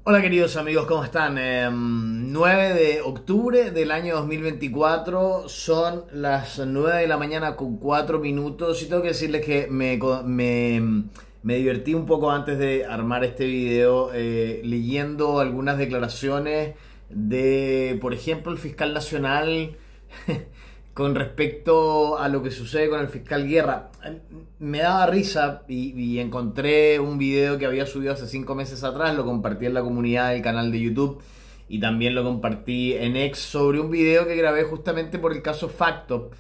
Hola queridos amigos, ¿cómo están? 9 de octubre del año 2024, son las 9 de la mañana con 4 minutos y tengo que decirles que me divertí un poco antes de armar este video leyendo algunas declaraciones de, por ejemplo, el fiscal nacional con respecto a lo que sucede con el fiscal Guerra. Me daba risa y encontré un video que había subido hace 5 meses atrás, lo compartí en la comunidad del canal de YouTube y también lo compartí en X sobre un video que grabé justamente por el caso Facto,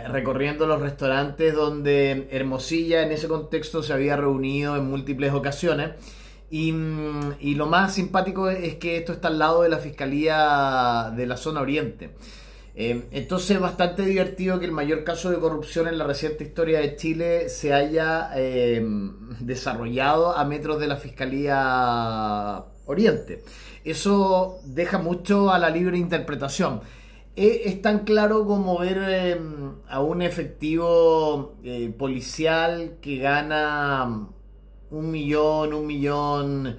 recorriendo los restaurantes donde Hermosilla en ese contexto se había reunido en múltiples ocasiones. Y lo más simpático es que esto está al lado de la Fiscalía de la Zona Oriente. Entonces es bastante divertido que el mayor caso de corrupción en la reciente historia de Chile se haya desarrollado a metros de la Fiscalía Oriente. Eso deja mucho a la libre interpretación. Es tan claro como ver a un efectivo policial que gana un millón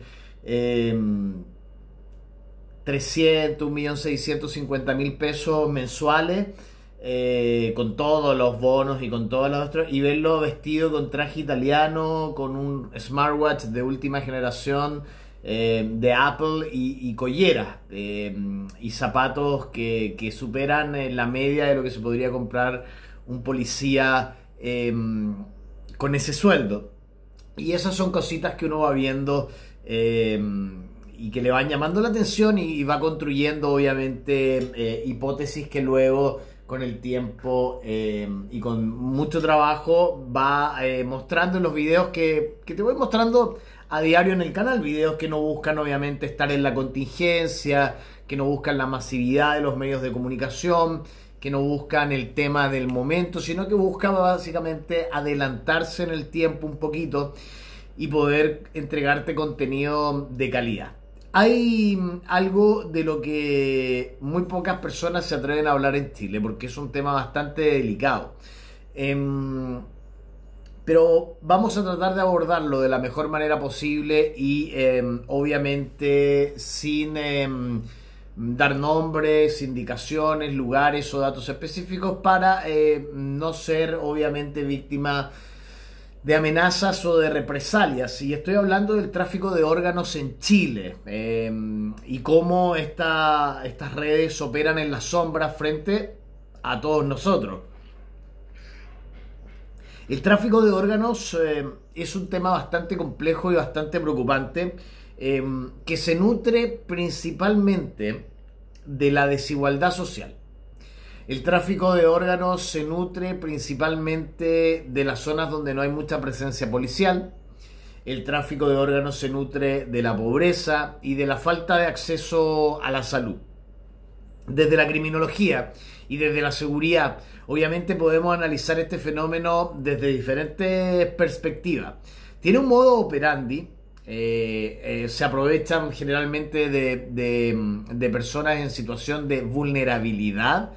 300, 1.650.000 pesos mensuales, con todos los bonos y con todos los otros, y verlo vestido con traje italiano, con un smartwatch de última generación de Apple y colleras y zapatos que superan la media de lo que se podría comprar un policía con ese sueldo. Y esas son cositas que uno va viendo y que le van llamando la atención y va construyendo obviamente hipótesis que luego con el tiempo y con mucho trabajo va mostrando en los videos que te voy mostrando a diario en el canal. Videos que no buscan obviamente estar en la contingencia, que no buscan la masividad de los medios de comunicación, que no buscan el tema del momento, sino que buscan básicamente adelantarse en el tiempo un poquito y poder entregarte contenido de calidad. Hay algo de lo que muy pocas personas se atreven a hablar en Chile, porque es un tema bastante delicado. Pero vamos a tratar de abordarlo de la mejor manera posible y obviamente sin dar nombres, indicaciones, lugares o datos específicos para no ser obviamente víctima de amenazas o de represalias. Y estoy hablando del tráfico de órganos en Chile y cómo estas redes operan en la sombra frente a todos nosotros. El tráfico de órganos es un tema bastante complejo y bastante preocupante, que se nutre principalmente de la desigualdad social. El tráfico de órganos se nutre principalmente de las zonas donde no hay mucha presencia policial. El tráfico de órganos se nutre de la pobreza y de la falta de acceso a la salud. Desde la criminología y desde la seguridad, obviamente podemos analizar este fenómeno desde diferentes perspectivas. Tiene un modo operandi. Se aprovechan generalmente de personas en situación de vulnerabilidad,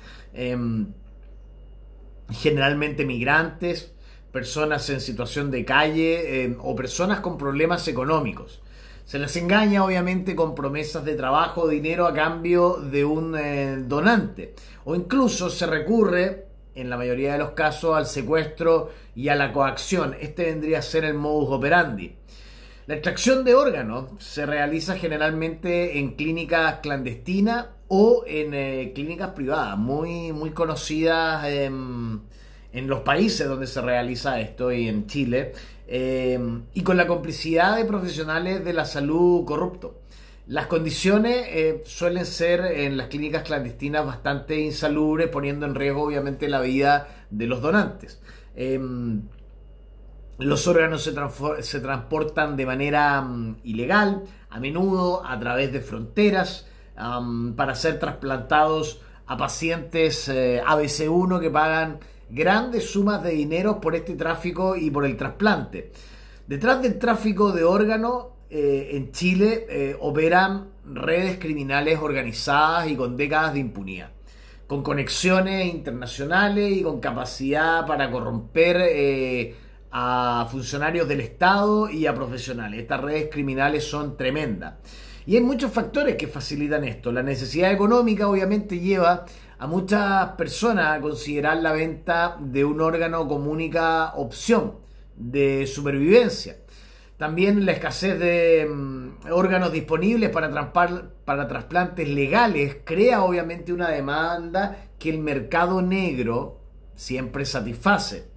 generalmente migrantes, personas en situación de calle o personas con problemas económicos. Se les engaña obviamente con promesas de trabajo o dinero a cambio de un donante, o incluso se recurre en la mayoría de los casos al secuestro y a la coacción. Este vendría a ser el modus operandi. La extracción de órganos se realiza generalmente en clínicas clandestinas o en clínicas privadas, muy conocidas en los países donde se realiza esto y en Chile, y con la complicidad de profesionales de la salud corruptos. Las condiciones suelen ser en las clínicas clandestinas bastante insalubres, poniendo en riesgo obviamente la vida de los donantes. Los órganos se transportan de manera ilegal, a menudo a través de fronteras, para ser trasplantados a pacientes ABC1 que pagan grandes sumas de dinero por este tráfico y por el trasplante. Detrás del tráfico de órganos en Chile operan redes criminales organizadas y con décadas de impunidad, con conexiones internacionales y con capacidad para corromper a funcionarios del Estado y a profesionales. Estas redes criminales son tremendas. Y hay muchos factores que facilitan esto. La necesidad económica obviamente lleva a muchas personas a considerar la venta de un órgano como única opción de supervivencia. También la escasez de órganos disponibles para trasplantes legales crea obviamente una demanda que el mercado negro siempre satisface.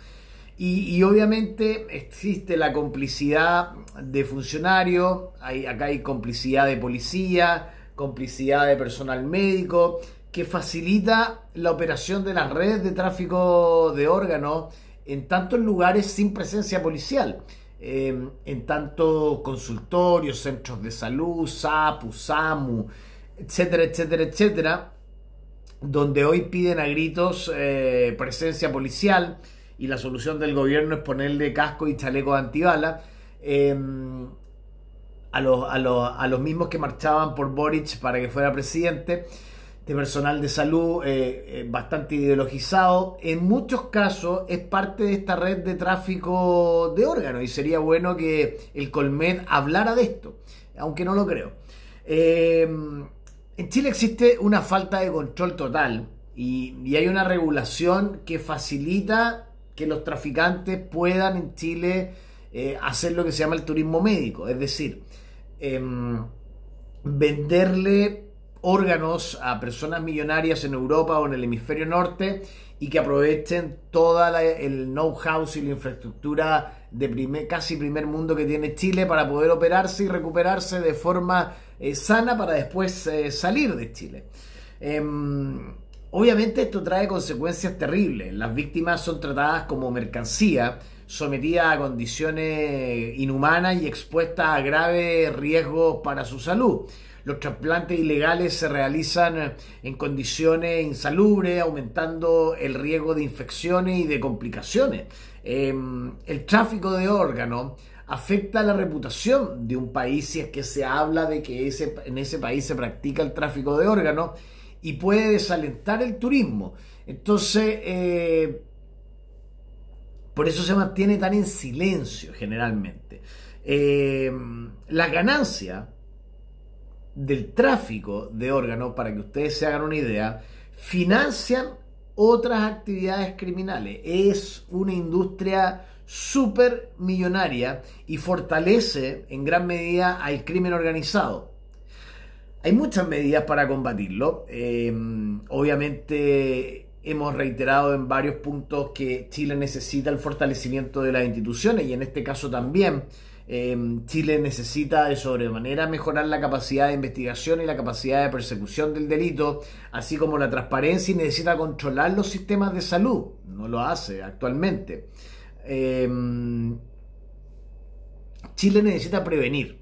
Y obviamente existe la complicidad de funcionarios, acá hay complicidad de policía, complicidad de personal médico, que facilita la operación de las redes de tráfico de órganos en tantos lugares sin presencia policial, en tantos consultorios, centros de salud, SAPU, SAMU, etcétera, etcétera, etcétera, donde hoy piden a gritos presencia policial. Y la solución del gobierno es ponerle casco y chalecos antibalas a los mismos que marchaban por Boric para que fuera presidente, de personal de salud bastante ideologizado. En muchos casos es parte de esta red de tráfico de órganos y sería bueno que el Colmed hablara de esto, aunque no lo creo. En Chile existe una falta de control total y hay una regulación que facilita que los traficantes puedan en Chile hacer lo que se llama el turismo médico, es decir, venderle órganos a personas millonarias en Europa o en el hemisferio norte y que aprovechen toda el know-how y la infraestructura de casi primer mundo que tiene Chile para poder operarse y recuperarse de forma sana para después salir de Chile. Obviamente esto trae consecuencias terribles. Las víctimas son tratadas como mercancía, sometidas a condiciones inhumanas y expuestas a graves riesgos para su salud. Los trasplantes ilegales se realizan en condiciones insalubres, aumentando el riesgo de infecciones y de complicaciones. El tráfico de órganos afecta la reputación de un país si es que se habla de que en ese país se practica el tráfico de órganos, y puede desalentar el turismo. Entonces, por eso se mantiene tan en silencio generalmente. La ganancia del tráfico de órganos, para que ustedes se hagan una idea, financian otras actividades criminales. Es una industria súper millonaria y fortalece en gran medida al crimen organizado. Hay muchas medidas para combatirlo. Obviamente hemos reiterado en varios puntos que Chile necesita el fortalecimiento de las instituciones y en este caso también Chile necesita de sobremanera mejorar la capacidad de investigación y la capacidad de persecución del delito, así como la transparencia, y necesita controlar los sistemas de salud. No lo hace actualmente. Chile necesita prevenir.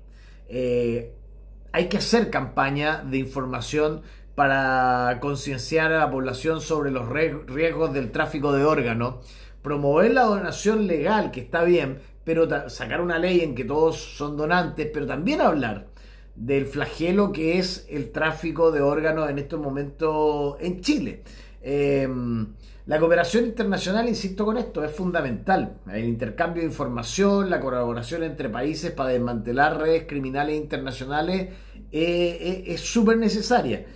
Hay que hacer campaña de información para concienciar a la población sobre los riesgos del tráfico de órganos, promover la donación legal, que está bien, pero sacar una ley en que todos son donantes, pero también hablar del flagelo que es el tráfico de órganos en estos momentos en Chile. La cooperación internacional, insisto con esto, es fundamental. El intercambio de información, la colaboración entre países para desmantelar redes criminales internacionales es súper necesaria.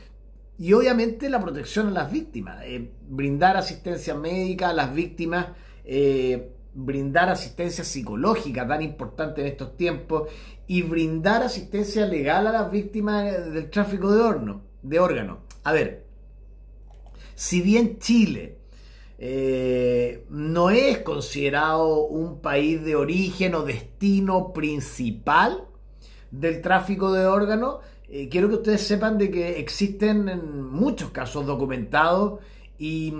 Y obviamente la protección a las víctimas, brindar asistencia médica a las víctimas, brindar asistencia psicológica tan importante en estos tiempos y brindar asistencia legal a las víctimas del tráfico de órganos. A ver, si bien Chile no es considerado un país de origen o destino principal del tráfico de órganos, quiero que ustedes sepan de que existen en muchos casos documentados y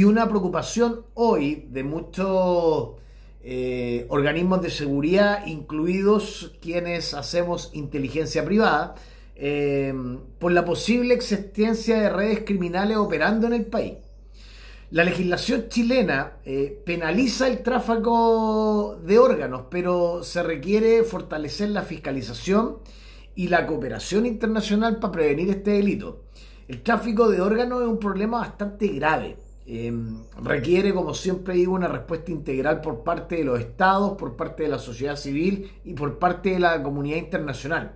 una preocupación hoy de muchos organismos de seguridad, incluidos quienes hacemos inteligencia privada, por la posible existencia de redes criminales operando en el país. La legislación chilena penaliza el tráfico de órganos, pero se requiere fortalecer la fiscalización y la cooperación internacional para prevenir este delito. El tráfico de órganos es un problema bastante grave. requiere, como siempre digo, una respuesta integral por parte de los estados, por parte de la sociedad civil y por parte de la comunidad internacional.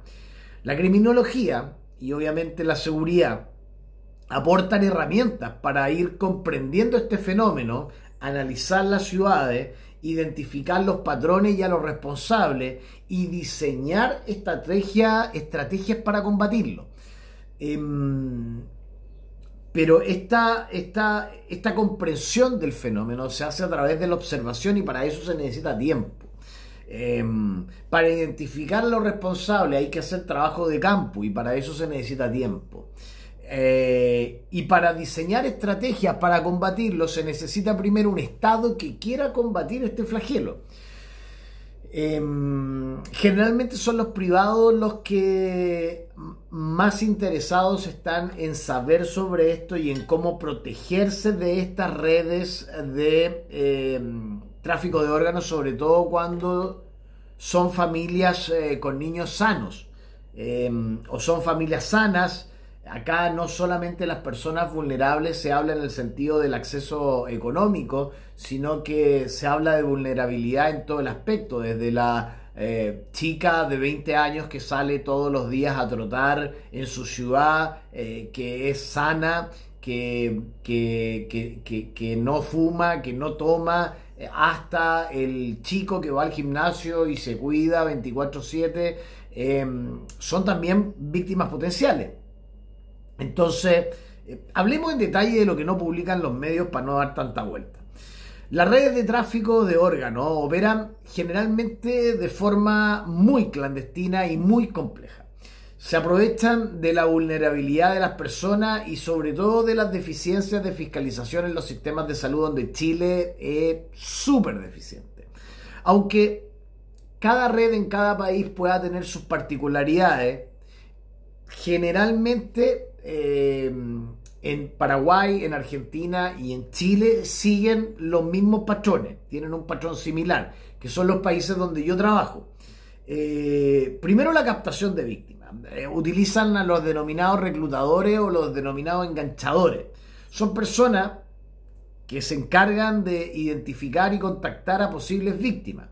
La criminología y obviamente la seguridad aportan herramientas para ir comprendiendo este fenómeno, analizar las ciudades, identificar los patrones y a los responsables y diseñar estrategias para combatirlo. Pero esta comprensión del fenómeno se hace a través de la observación y para eso se necesita tiempo. Para identificar a los responsables hay que hacer trabajo de campo y para eso se necesita tiempo. Y para diseñar estrategias para combatirlo se necesita primero un Estado que quiera combatir este flagelo. Generalmente son los privados los que más interesados están en saber sobre esto y en cómo protegerse de estas redes de tráfico de órganos, sobre todo cuando son familias con niños sanos o son familias sanas. Acá no solamente las personas vulnerables se habla en el sentido del acceso económico, sino que se habla de vulnerabilidad en todo el aspecto, desde la chica de 20 años que sale todos los días a trotar en su ciudad, que es sana, que no fuma, que no toma, hasta el chico que va al gimnasio y se cuida 24/7, son también víctimas potenciales. Entonces, hablemos en detalle de lo que no publican los medios para no dar tanta vuelta. Las redes de tráfico de órganos operan generalmente de forma muy clandestina y muy compleja. Se aprovechan de la vulnerabilidad de las personas y sobre todo de las deficiencias de fiscalización en los sistemas de salud, donde Chile es súper deficiente. Aunque cada red en cada país pueda tener sus particularidades, generalmente en Paraguay, en Argentina y en Chile siguen los mismos patrones, tienen un patrón similar, que son los países donde yo trabajo. Primero, la captación de víctimas. Utilizan a los denominados reclutadores o los denominados enganchadores. Son personas que se encargan de identificar y contactar a posibles víctimas.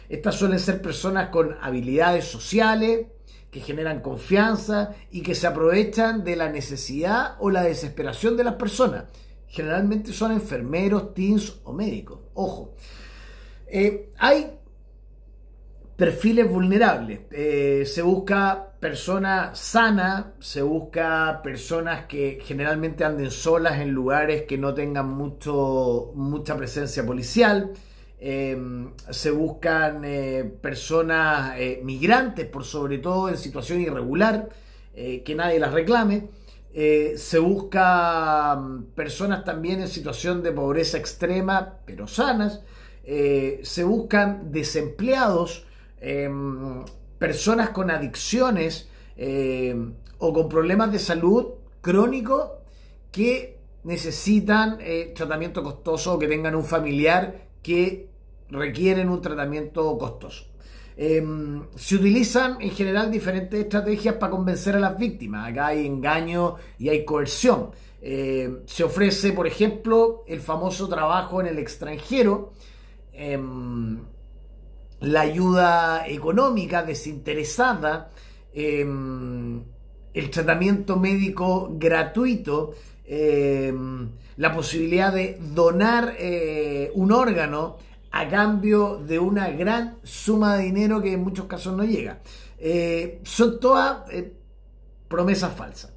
Estas suelen ser personas con habilidades sociales, que generan confianza y que se aprovechan de la necesidad o la desesperación de las personas. Generalmente son enfermeros, teens o médicos. Ojo, hay perfiles vulnerables. Se busca personas sanas, se busca personas que generalmente anden solas en lugares que no tengan mucha presencia policial. Se buscan personas migrantes, por sobre todo en situación irregular, que nadie las reclame. Se busca personas también en situación de pobreza extrema, pero sanas. Se buscan desempleados, personas con adicciones o con problemas de salud crónicos que necesitan tratamiento costoso o que tengan un familiar que requieren un tratamiento costoso. Se utilizan en general diferentes estrategias para convencer a las víctimas. Acá hay engaño y hay coerción. Se ofrece, por ejemplo, el famoso trabajo en el extranjero, la ayuda económica desinteresada, el tratamiento médico gratuito, la posibilidad de donar un órgano a cambio de una gran suma de dinero que en muchos casos no llega. Son todas promesas falsas.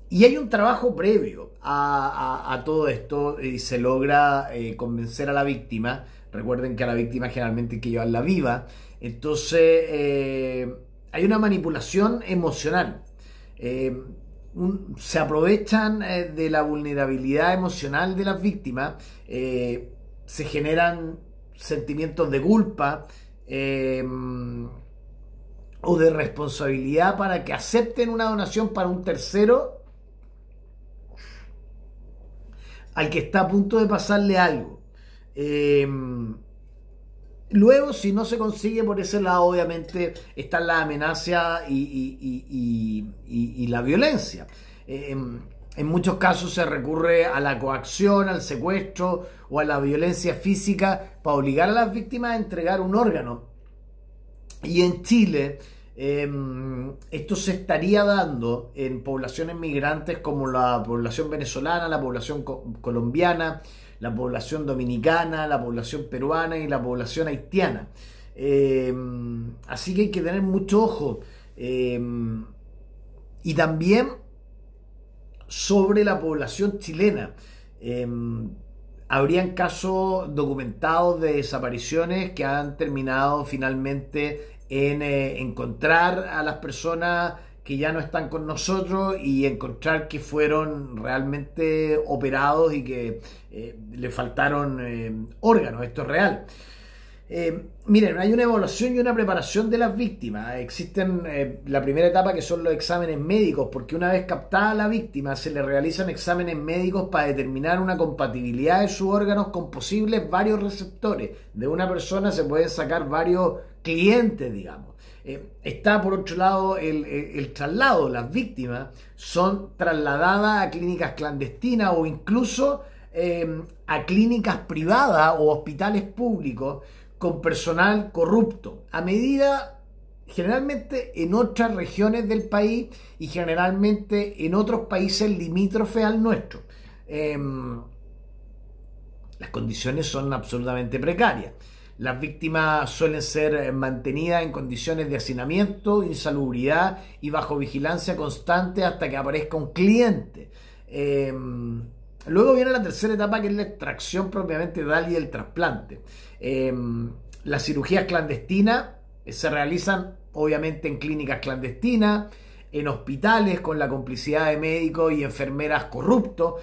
Y hay un trabajo previo a todo esto y se logra convencer a la víctima. Recuerden que a la víctima generalmente hay que llevarla viva. Entonces hay una manipulación emocional. Se aprovechan de la vulnerabilidad emocional de las víctimas, se generan sentimientos de culpa o de responsabilidad para que acepten una donación para un tercero al que está a punto de pasarle algo. Luego, si no se consigue por ese lado, obviamente están las amenazas y la violencia. En muchos casos se recurre a la coacción, al secuestro o a la violencia física para obligar a las víctimas a entregar un órgano. Y en Chile esto se estaría dando en poblaciones migrantes como la población venezolana, la población colombiana, la población dominicana, la población peruana y la población haitiana. Así que hay que tener mucho ojo. Y también sobre la población chilena. Habrían casos documentados de desapariciones que han terminado finalmente en encontrar a las personas que ya no están con nosotros y encontrar que fueron realmente operados y que le faltaron órganos. Esto es real. Miren, hay una evaluación y una preparación de las víctimas. Existen la primera etapa, que son los exámenes médicos, porque una vez captada la víctima se le realizan exámenes médicos para determinar una compatibilidad de sus órganos con posibles varios receptores. De una persona se pueden sacar varios clientes, digamos. Está por otro lado el traslado. Las víctimas son trasladadas a clínicas clandestinas o incluso a clínicas privadas o hospitales públicos con personal corrupto, a medida generalmente en otras regiones del país y generalmente en otros países limítrofes al nuestro. Las condiciones son absolutamente precarias. Las víctimas suelen ser mantenidas en condiciones de hacinamiento, insalubridad y bajo vigilancia constante hasta que aparezca un cliente. Luego viene la tercera etapa, que es la extracción propiamente tal y el trasplante. Las cirugías clandestinas se realizan obviamente en clínicas clandestinas, en hospitales con la complicidad de médicos y enfermeras corruptos.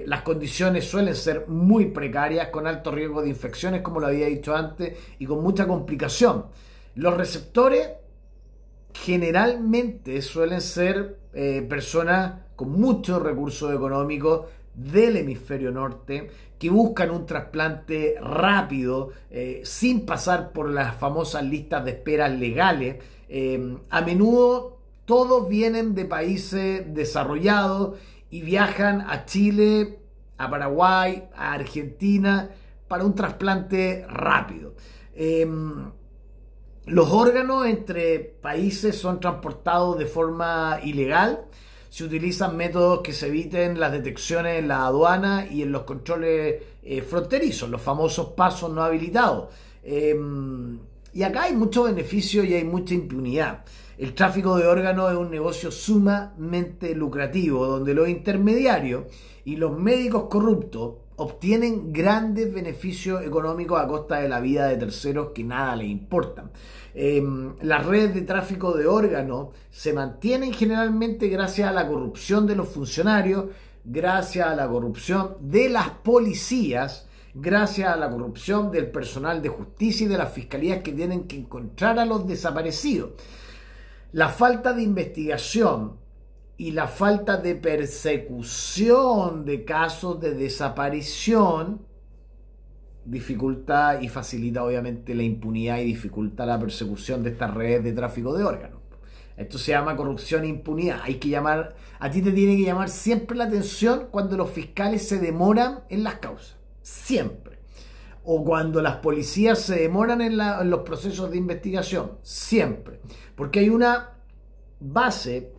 Las condiciones suelen ser muy precarias, con alto riesgo de infecciones, como lo había dicho antes, y con mucha complicación. Los receptores generalmente suelen ser personas con muchos recursos económicos del hemisferio norte, que buscan un trasplante rápido, sin pasar por las famosas listas de espera legales. A menudo todos vienen de países desarrollados y viajan a Chile, a Paraguay, a Argentina para un trasplante rápido. Los órganos entre países son transportados de forma ilegal. Se utilizan métodos que se eviten las detecciones en la aduana y en los controles fronterizos, los famosos pasos no habilitados. Y acá hay mucho beneficio y hay mucha impunidad. El tráfico de órganos es un negocio sumamente lucrativo, donde los intermediarios y los médicos corruptos obtienen grandes beneficios económicos a costa de la vida de terceros que nada les importan. Las redes de tráfico de órganos se mantienen generalmente gracias a la corrupción de los funcionarios, gracias a la corrupción de las policías, gracias a la corrupción del personal de justicia y de las fiscalías que tienen que encontrar a los desaparecidos. La falta de investigación y la falta de persecución de casos de desaparición dificulta y facilita obviamente la impunidad y dificulta la persecución de estas redes de tráfico de órganos. Esto se llama corrupción e impunidad. Hay que llamar, a ti te tiene que llamar siempre la atención cuando los fiscales se demoran en las causas. Siempre. O cuando las policías se demoran en los procesos de investigación. Siempre. Porque hay una base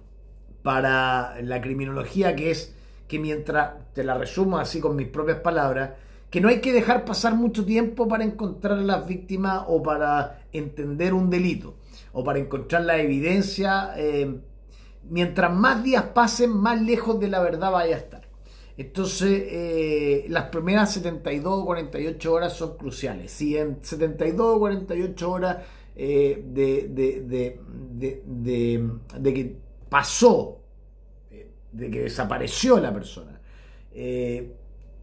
para la criminología que es que, mientras, te la resumo así con mis propias palabras, que no hay que dejar pasar mucho tiempo para encontrar a las víctimas o para entender un delito o para encontrar la evidencia. Mientras más días pasen, más lejos de la verdad vaya a estar. Entonces, las primeras 72 o 48 horas son cruciales. Si en 72 o 48 horas de que pasó, de que desapareció la persona,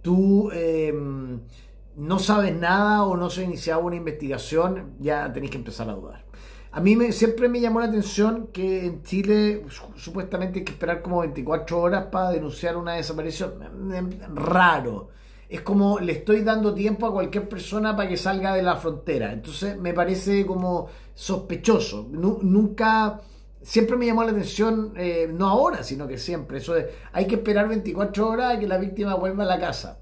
tú no sabes nada o no se ha iniciado una investigación, ya tenés que empezar a dudar. A mí siempre me llamó la atención que en Chile supuestamente hay que esperar como 24 horas para denunciar una desaparición. Raro. Es como le estoy dando tiempo a cualquier persona para que salga de la frontera. Entonces me parece como sospechoso. Nunca siempre me llamó la atención, no ahora, sino que siempre, eso de, hay que esperar 24 horas a que la víctima vuelva a la casa.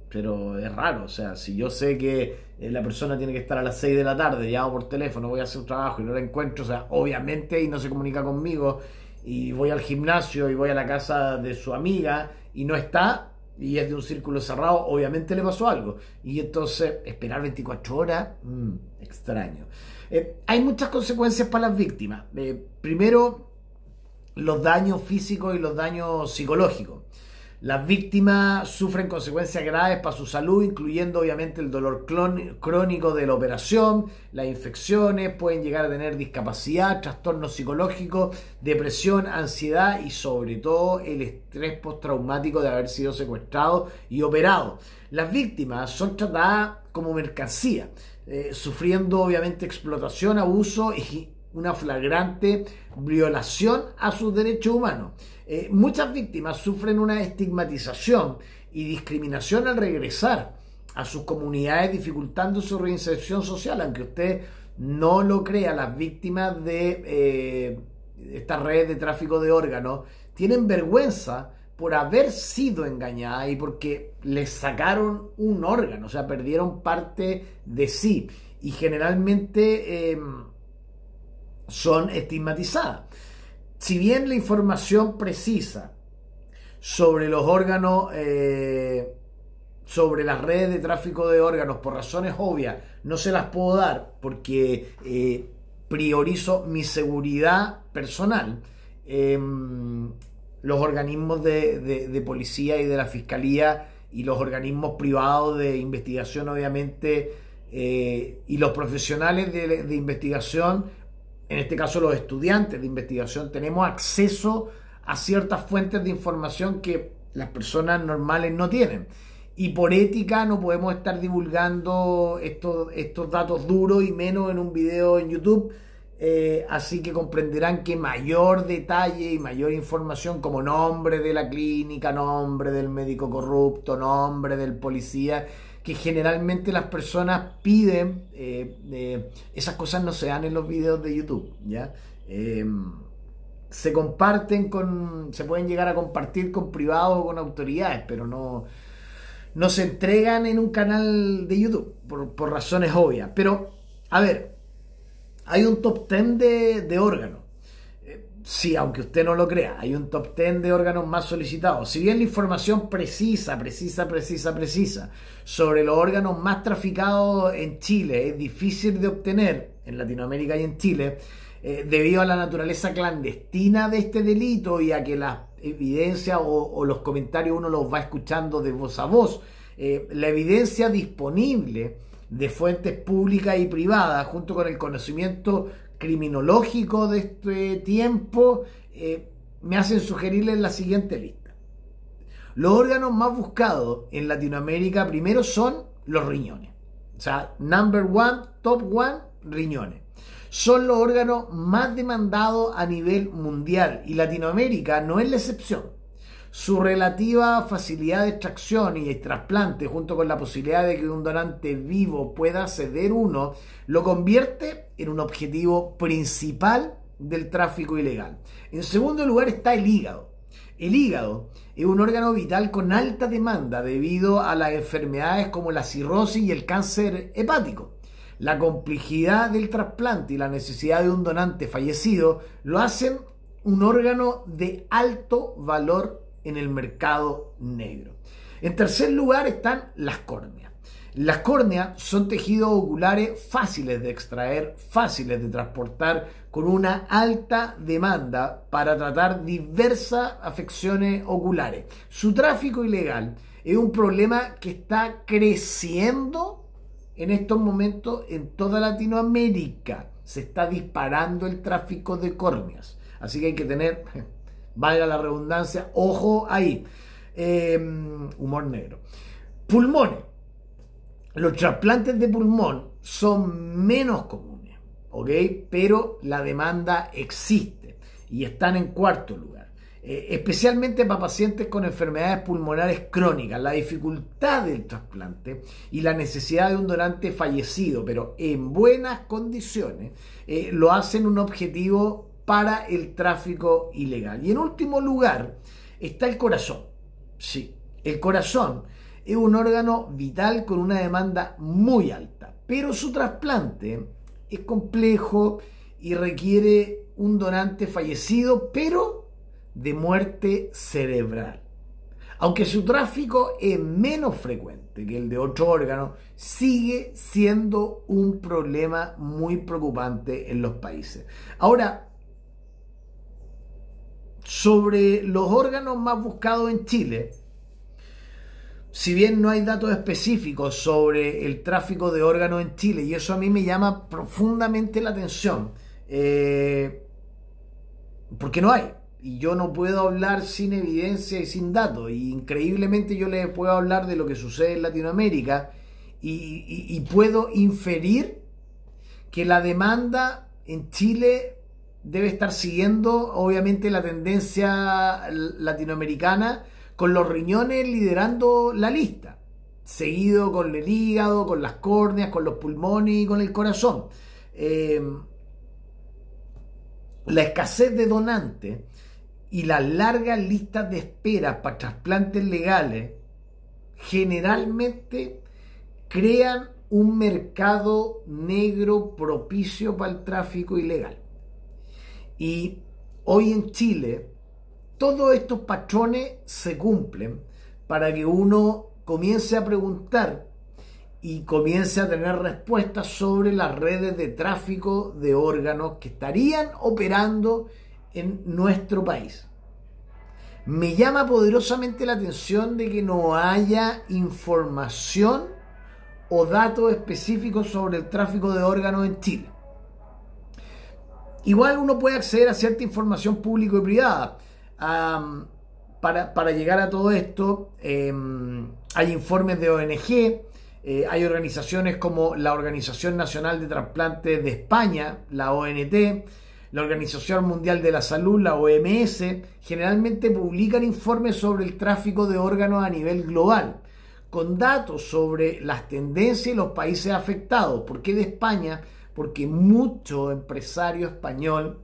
Pero es raro, o sea, si yo sé que la persona tiene que estar a las 6 de la tarde, llamo por teléfono, voy a hacer un trabajo y no la encuentro, o sea, obviamente y no se comunica conmigo, y voy al gimnasio y voy a la casa de su amiga y no está, y es de un círculo cerrado, obviamente le pasó algo. Y entonces, esperar 24 horas, extraño. Hay muchas consecuencias para las víctimas. Primero, los daños físicos y los daños psicológicos. Las víctimas sufren consecuencias graves para su salud, incluyendo obviamente el dolor crónico de la operación, las infecciones, pueden llegar a tener discapacidad, trastornos psicológicos, depresión, ansiedad y sobre todo el estrés postraumático de haber sido secuestrado y operado. Las víctimas son tratadas como mercancía, sufriendo obviamente explotación, abuso y una flagrante violación a sus derechos humanos. Muchas víctimas sufren una estigmatización y discriminación al regresar a sus comunidades, dificultando su reinserción social. Aunque usted no lo crea, las víctimas de esta red de tráfico de órganos tienen vergüenza por haber sido engañadas y porque les sacaron un órgano, o sea, perdieron parte de sí, y generalmente son estigmatizadas. Si bien la información precisa sobre los órganos, sobre las redes de tráfico de órganos, por razones obvias, no se las puedo dar porque priorizo mi seguridad personal, los organismos de policía y de la fiscalía y los organismos privados de investigación, obviamente, y los profesionales de investigación, en este caso los estudiantes de investigación, tenemos acceso a ciertas fuentes de información que las personas normales no tienen. Y por ética no podemos estar divulgando estos datos duros y menos en un video en YouTube. Así que comprenderán que mayor detalle y mayor información, como nombre de la clínica, nombre del médico corrupto, nombre del policía, que generalmente las personas piden, esas cosas no se dan en los videos de YouTube, ¿ya? Se comparten se pueden llegar a compartir con privados o con autoridades, pero no se entregan en un canal de YouTube por razones obvias. Pero, a ver, hay un top 10 de órganos. Sí, aunque usted no lo crea, hay un top 10 de órganos más solicitados. Si bien la información precisa sobre los órganos más traficados en Chile es difícil de obtener en Latinoamérica y en Chile, debido a la naturaleza clandestina de este delito y a que las evidencias o los comentarios uno los va escuchando de voz a voz, la evidencia disponible de fuentes públicas y privadas, junto con el conocimiento criminológico de este tiempo, me hacen sugerirles la siguiente lista. Los órganos más buscados en Latinoamérica primero son los riñones. O sea, number one, top one, riñones. Son los órganos más demandados a nivel mundial y Latinoamérica no es la excepción. Su relativa facilidad de extracción y de trasplante, junto con la posibilidad de que un donante vivo pueda ceder uno, lo convierte en un objetivo principal del tráfico ilegal. En segundo lugar está el hígado. El hígado es un órgano vital con alta demanda debido a las enfermedades como la cirrosis y el cáncer hepático. La complejidad del trasplante y la necesidad de un donante fallecido lo hacen un órgano de alto valor en el mercado negro. En tercer lugar están las córneas. Las córneas son tejidos oculares fáciles de extraer, fáciles de transportar, con una alta demanda para tratar diversas afecciones oculares. Su tráfico ilegal es un problema que está creciendo en estos momentos en toda Latinoamérica. Se está disparando el tráfico de córneas. Así que hay que tener, valga la redundancia, ojo ahí. Humor negro. Pulmones. Los trasplantes de pulmón son menos comunes, ¿ok? Pero la demanda existe y están en cuarto lugar. Especialmente para pacientes con enfermedades pulmonares crónicas. La dificultad del trasplante y la necesidad de un donante fallecido, pero en buenas condiciones, lo hacen un objetivo para el tráfico ilegal. Y en último lugar está el corazón. Sí, el corazón es un órgano vital con una demanda muy alta, pero su trasplante es complejo y requiere un donante fallecido, pero de muerte cerebral. Aunque su tráfico es menos frecuente que el de otro órgano, sigue siendo un problema muy preocupante en los países. Ahora, sobre los órganos más buscados en Chile, si bien no hay datos específicos sobre el tráfico de órganos en Chile, y eso a mí me llama profundamente la atención, porque no hay. Y yo no puedo hablar sin evidencia y sin datos. Y increíblemente yo les puedo hablar de lo que sucede en Latinoamérica y puedo inferir que la demanda en Chile debe estar siguiendo, obviamente, la tendencia latinoamericana, con los riñones liderando la lista, seguido con el hígado, con las córneas, con los pulmones y con el corazón. La escasez de donantes y las largas listas de espera para trasplantes legales generalmente crean un mercado negro propicio para el tráfico ilegal. Y hoy en Chile todos estos patrones se cumplen para que uno comience a preguntar y comience a tener respuestas sobre las redes de tráfico de órganos que estarían operando en nuestro país. Me llama poderosamente la atención de que no haya información o datos específicos sobre el tráfico de órganos en Chile. Igual uno puede acceder a cierta información pública y privada. Para llegar a todo esto, hay informes de ONG, hay organizaciones como la Organización Nacional de Trasplantes de España, la ONT, la Organización Mundial de la Salud, la OMS, generalmente publican informes sobre el tráfico de órganos a nivel global, con datos sobre las tendencias y los países afectados. ¿Por qué de España? Porque muchos empresarios españoles,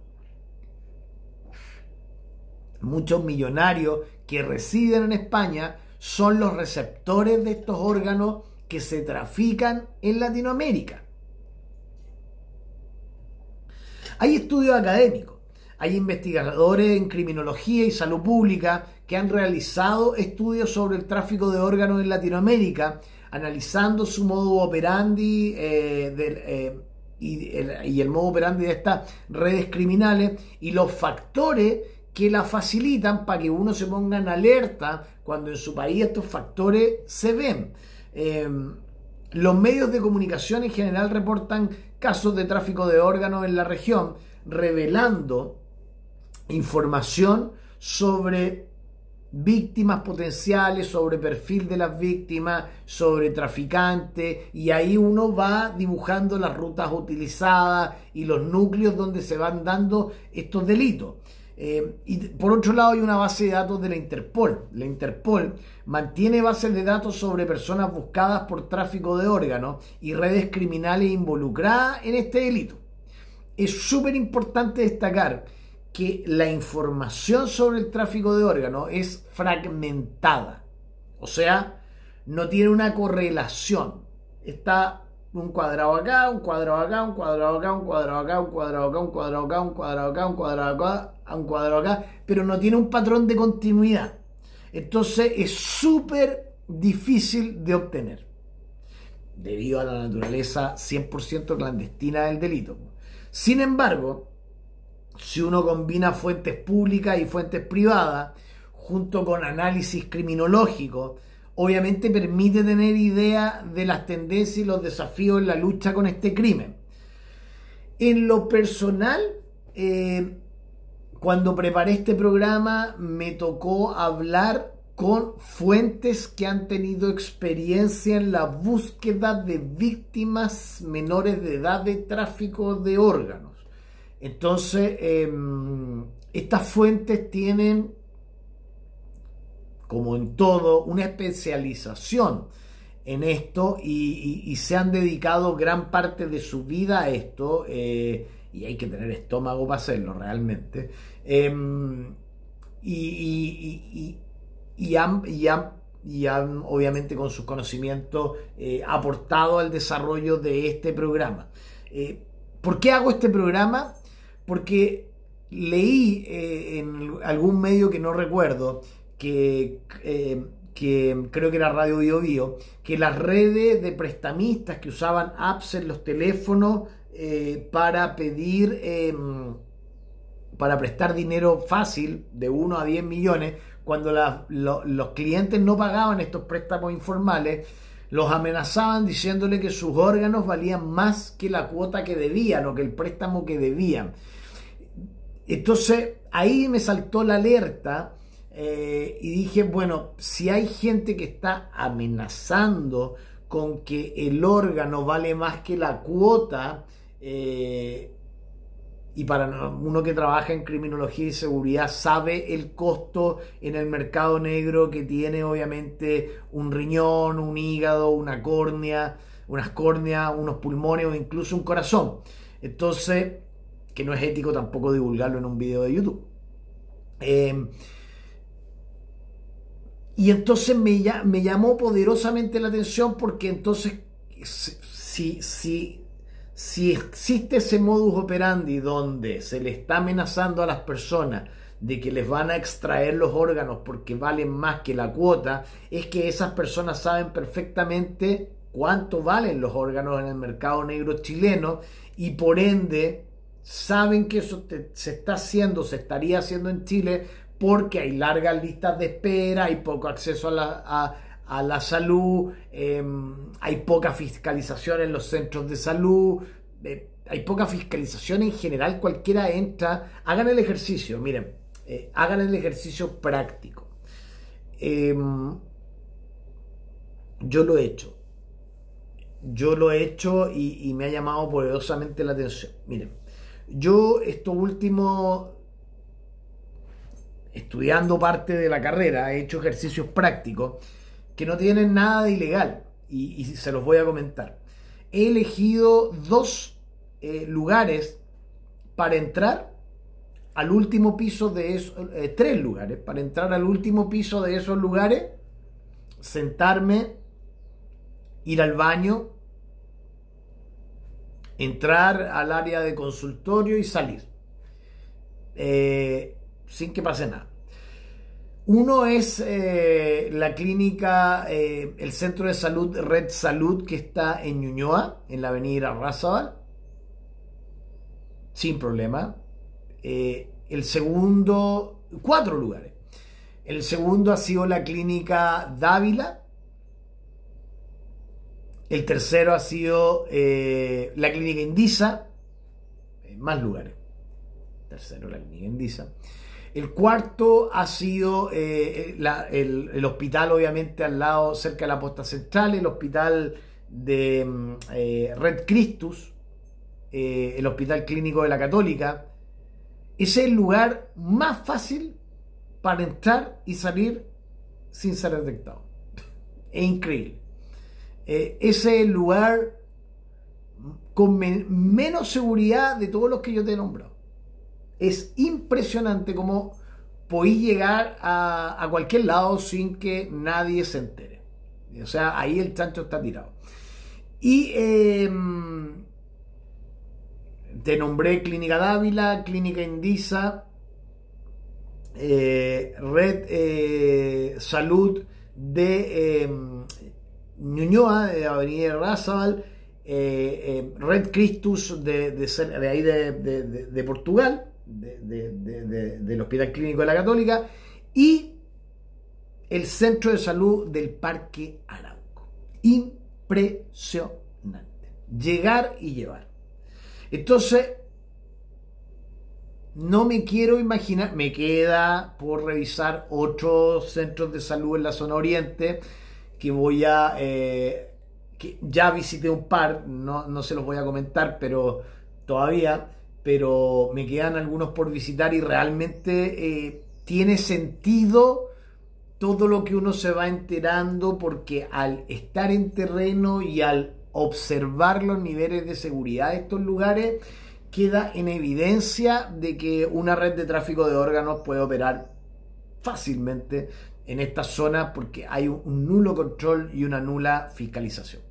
muchos millonarios que residen en España, son los receptores de estos órganos que se trafican en Latinoamérica. Hay estudios académicos, hay investigadores en criminología y salud pública que han realizado estudios sobre el tráfico de órganos en Latinoamérica, analizando su modus operandi y el modo operandi de estas redes criminales y los factores que la facilitan para que uno se ponga en alerta cuando en su país estos factores se ven. Los medios de comunicación en general reportan casos de tráfico de órganos en la región, revelando información sobre víctimas potenciales, sobre perfil de las víctimas, sobre traficantes, y ahí uno va dibujando las rutas utilizadas y los núcleos donde se van dando estos delitos. Y por otro lado hay una base de datos de la Interpol. La Interpol mantiene bases de datos sobre personas buscadas por tráfico de órganos y redes criminales involucradas en este delito. Es súper importante destacar que la información sobre el tráfico de órganos es fragmentada, o sea, no tiene una correlación. Está un cuadrado acá, un cuadrado acá, un cuadrado acá, un cuadrado acá, un cuadrado acá, un cuadrado acá, un cuadrado acá, un cuadrado acá, un cuadrado acá, pero no tiene un patrón de continuidad. Entonces es súper difícil de obtener debido a la naturaleza 100% clandestina del delito. Sin embargo, si uno combina fuentes públicas y fuentes privadas junto con análisis criminológico, obviamente permite tener idea de las tendencias y los desafíos en la lucha con este crimen. En lo personal, cuando preparé este programa, me tocó hablar con fuentes que han tenido experiencia en la búsqueda de víctimas menores de edad de tráfico de órganos. Entonces, estas fuentes tienen, como en todo, una especialización en esto y se han dedicado gran parte de su vida a esto, y hay que tener estómago para hacerlo realmente. Eh, y han, obviamente, con sus conocimientos, aportado al desarrollo de este programa. ¿Por qué hago este programa? Porque leí en algún medio que no recuerdo, que creo que era Radio Bio Bio, que las redes de prestamistas que usaban apps en los teléfonos para pedir, para prestar dinero fácil de 1 a 10 millones, cuando los clientes no pagaban estos préstamos informales, los amenazaban diciéndole que sus órganos valían más que la cuota que debían o que el préstamo que debían. Entonces ahí me saltó la alerta y dije, bueno, si hay gente que está amenazando con que el órgano vale más que la cuota, y para uno que trabaja en criminología y seguridad sabe el costo en el mercado negro que tiene obviamente un riñón, un hígado, una córnea, unas córneas, unos pulmones o incluso un corazón. Entonces, que no es ético tampoco divulgarlo en un video de YouTube. Y entonces me llamó poderosamente la atención, porque entonces si existe ese modus operandi donde se le está amenazando a las personas de que les van a extraer los órganos porque valen más que la cuota, es que esas personas saben perfectamente cuánto valen los órganos en el mercado negro chileno, y por ende saben que eso se estaría haciendo en Chile, porque hay largas listas de espera, hay poco acceso a la salud, hay poca fiscalización en los centros de salud, hay poca fiscalización en general. Cualquiera entra. Hagan el ejercicio, miren, hagan el ejercicio práctico. Yo lo he hecho y me ha llamado poderosamente la atención. Miren, yo esto último, estudiando parte de la carrera, he hecho ejercicios prácticos que no tienen nada de ilegal, y se los voy a comentar. He elegido dos lugares para entrar al último piso de esos, tres lugares para entrar al último piso de esos lugares, sentarme, ir al baño, entrar al área de consultorio y salir, sin que pase nada. Uno es la clínica, el centro de salud Red Salud, que está en Ñuñoa, en la avenida Irarrázaval, sin problema. El segundo, 4 lugares. El segundo ha sido la clínica Dávila. El tercero ha sido la clínica Indisa. Más lugares. Tercero, la clínica Indisa. El cuarto ha sido el hospital, obviamente, al lado, cerca de la posta central, el hospital de Red Christus, el hospital clínico de la Católica. Ese es el lugar más fácil para entrar y salir sin ser detectado. Es increíble. Ese es el lugar con menos seguridad de todos los que yo te he nombrado. Es impresionante cómo podéis llegar a cualquier lado sin que nadie se entere. O sea, ahí el chancho está tirado. Y te nombré Clínica Dávila, Clínica Indisa, Red Salud de Ñuñoa, de Avenida Razabal, Red Christus de ahí de Portugal, del Hospital Clínico de la Católica, y el Centro de Salud del Parque Arauco. Impresionante. Llegar y llevar. Entonces, no me quiero imaginar, me queda por revisar otros centros de salud en la zona oriente, que voy a... que ya visité un par, no se los voy a comentar, pero me quedan algunos por visitar, y realmente tiene sentido todo lo que uno se va enterando, porque al estar en terreno y al observar los niveles de seguridad de estos lugares, queda en evidencia de que una red de tráfico de órganos puede operar fácilmente en esta zona porque hay un nulo control y una nula fiscalización.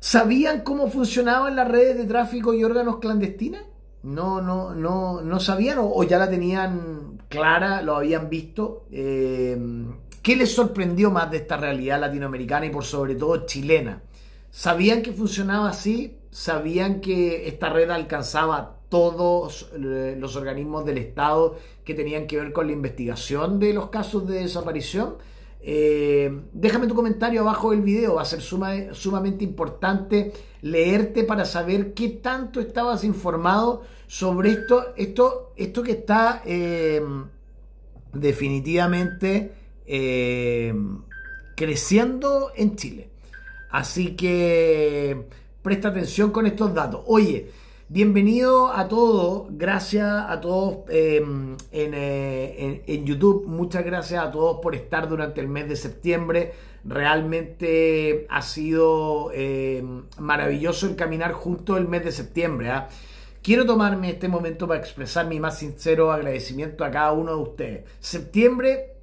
¿Sabían cómo funcionaban las redes de tráfico y órganos clandestinas? No sabían o ya la tenían clara, lo habían visto. ¿Qué les sorprendió más de esta realidad latinoamericana y por sobre todo chilena? ¿Sabían que funcionaba así? ¿Sabían que esta red alcanzaba todos los organismos del Estado que tenían que ver con la investigación de los casos de desaparición? Déjame tu comentario abajo del video, va a ser sumamente importante leerte para saber qué tanto estabas informado sobre esto que está definitivamente creciendo en Chile. Así que presta atención con estos datos. Oye, bienvenido a todos, gracias a todos en YouTube, muchas gracias a todos por estar durante el mes de septiembre. Realmente ha sido maravilloso el caminar junto el mes de septiembre, ¿eh? Quiero tomarme este momento para expresar mi más sincero agradecimiento a cada uno de ustedes. Septiembre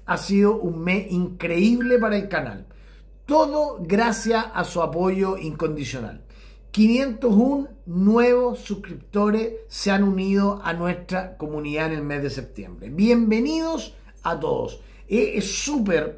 ha sido un mes increíble para el canal. Todo gracias a su apoyo incondicional. 501 nuevos suscriptores se han unido a nuestra comunidad en el mes de septiembre. Bienvenidos a todos.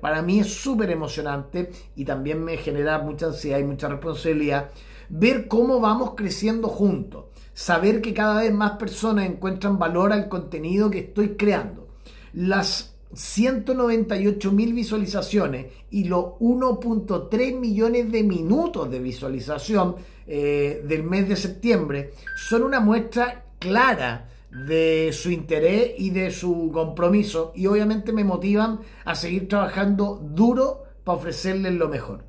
Para mí es súper emocionante y también me genera mucha ansiedad y mucha responsabilidad ver cómo vamos creciendo juntos. Saber que cada vez más personas encuentran valor al contenido que estoy creando. Las 198.000 visualizaciones y los 1.3 millones de minutos de visualización del mes de septiembre son una muestra clara de su interés y de su compromiso y obviamente me motivan a seguir trabajando duro para ofrecerles lo mejor.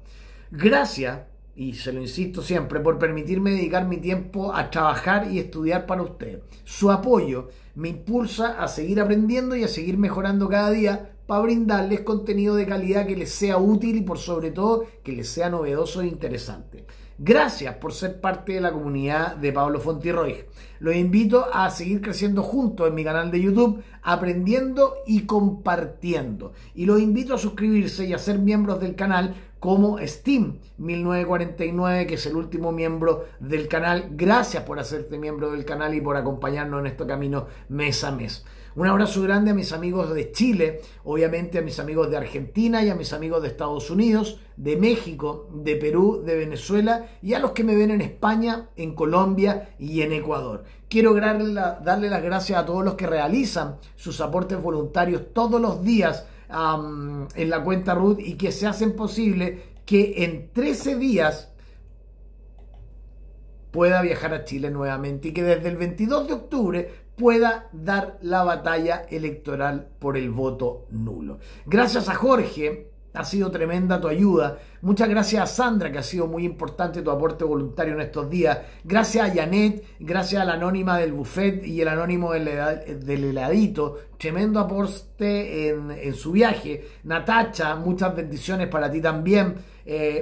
Gracias, y se lo insisto siempre, por permitirme dedicar mi tiempo a trabajar y estudiar para ustedes. Su apoyo me impulsa a seguir aprendiendo y a seguir mejorando cada día para brindarles contenido de calidad que les sea útil y por sobre todo que les sea novedoso e interesante. Gracias por ser parte de la comunidad de Pablo Fontirroig. Los invito a seguir creciendo juntos en mi canal de YouTube, aprendiendo y compartiendo. Y los invito a suscribirse y a ser miembros del canal como Steam 1949, que es el último miembro del canal. Gracias por hacerte miembro del canal y por acompañarnos en este camino mes a mes. Un abrazo grande a mis amigos de Chile, obviamente a mis amigos de Argentina y a mis amigos de Estados Unidos, de México, de Perú, de Venezuela y a los que me ven en España, en Colombia y en Ecuador. Quiero darle las gracias a todos los que realizan sus aportes voluntarios todos los días en la cuenta RUT y que se hacen posible que en 13 días pueda viajar a Chile nuevamente y que desde el 22 de octubre pueda dar la batalla electoral por el voto nulo. Gracias a Jorge, ha sido tremenda tu ayuda. Muchas gracias a Sandra, que ha sido muy importante tu aporte voluntario en estos días. Gracias a Janet, gracias a la anónima del buffet y el anónimo del heladito. Tremendo aporte en su viaje. Natacha, muchas bendiciones para ti también.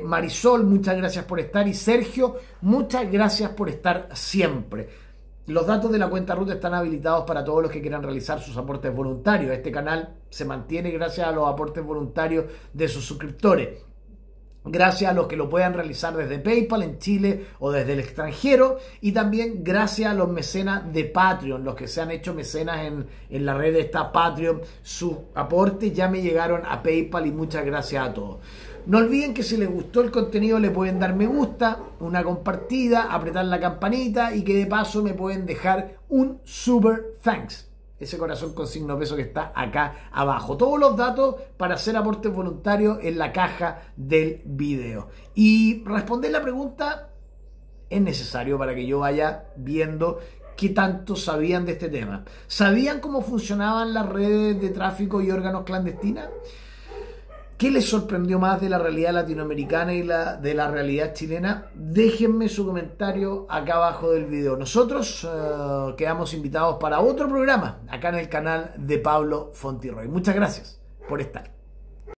Marisol, muchas gracias por estar. Y Sergio, muchas gracias por estar siempre. Los datos de la cuenta RUT están habilitados para todos los que quieran realizar sus aportes voluntarios. Este canal se mantiene gracias a los aportes voluntarios de sus suscriptores. Gracias a los que lo puedan realizar desde PayPal en Chile o desde el extranjero. Y también gracias a los mecenas de Patreon, los que se han hecho mecenas en la red de esta Patreon. Sus aportes ya me llegaron a PayPal y muchas gracias a todos. No olviden que si les gustó el contenido le pueden dar me gusta, una compartida, apretar la campanita y que de paso me pueden dejar un super thanks. Ese corazón con signo peso que está acá abajo. Todos los datos para hacer aportes voluntarios en la caja del video. Y responder la pregunta es necesario para que yo vaya viendo qué tanto sabían de este tema. ¿Sabían cómo funcionaban las redes de tráfico y órganos clandestinas? ¿Qué les sorprendió más de la realidad latinoamericana y de la realidad chilena? Déjenme su comentario acá abajo del video. Nosotros quedamos invitados para otro programa acá en el canal de Pablo Fontirroig. Muchas gracias por estar.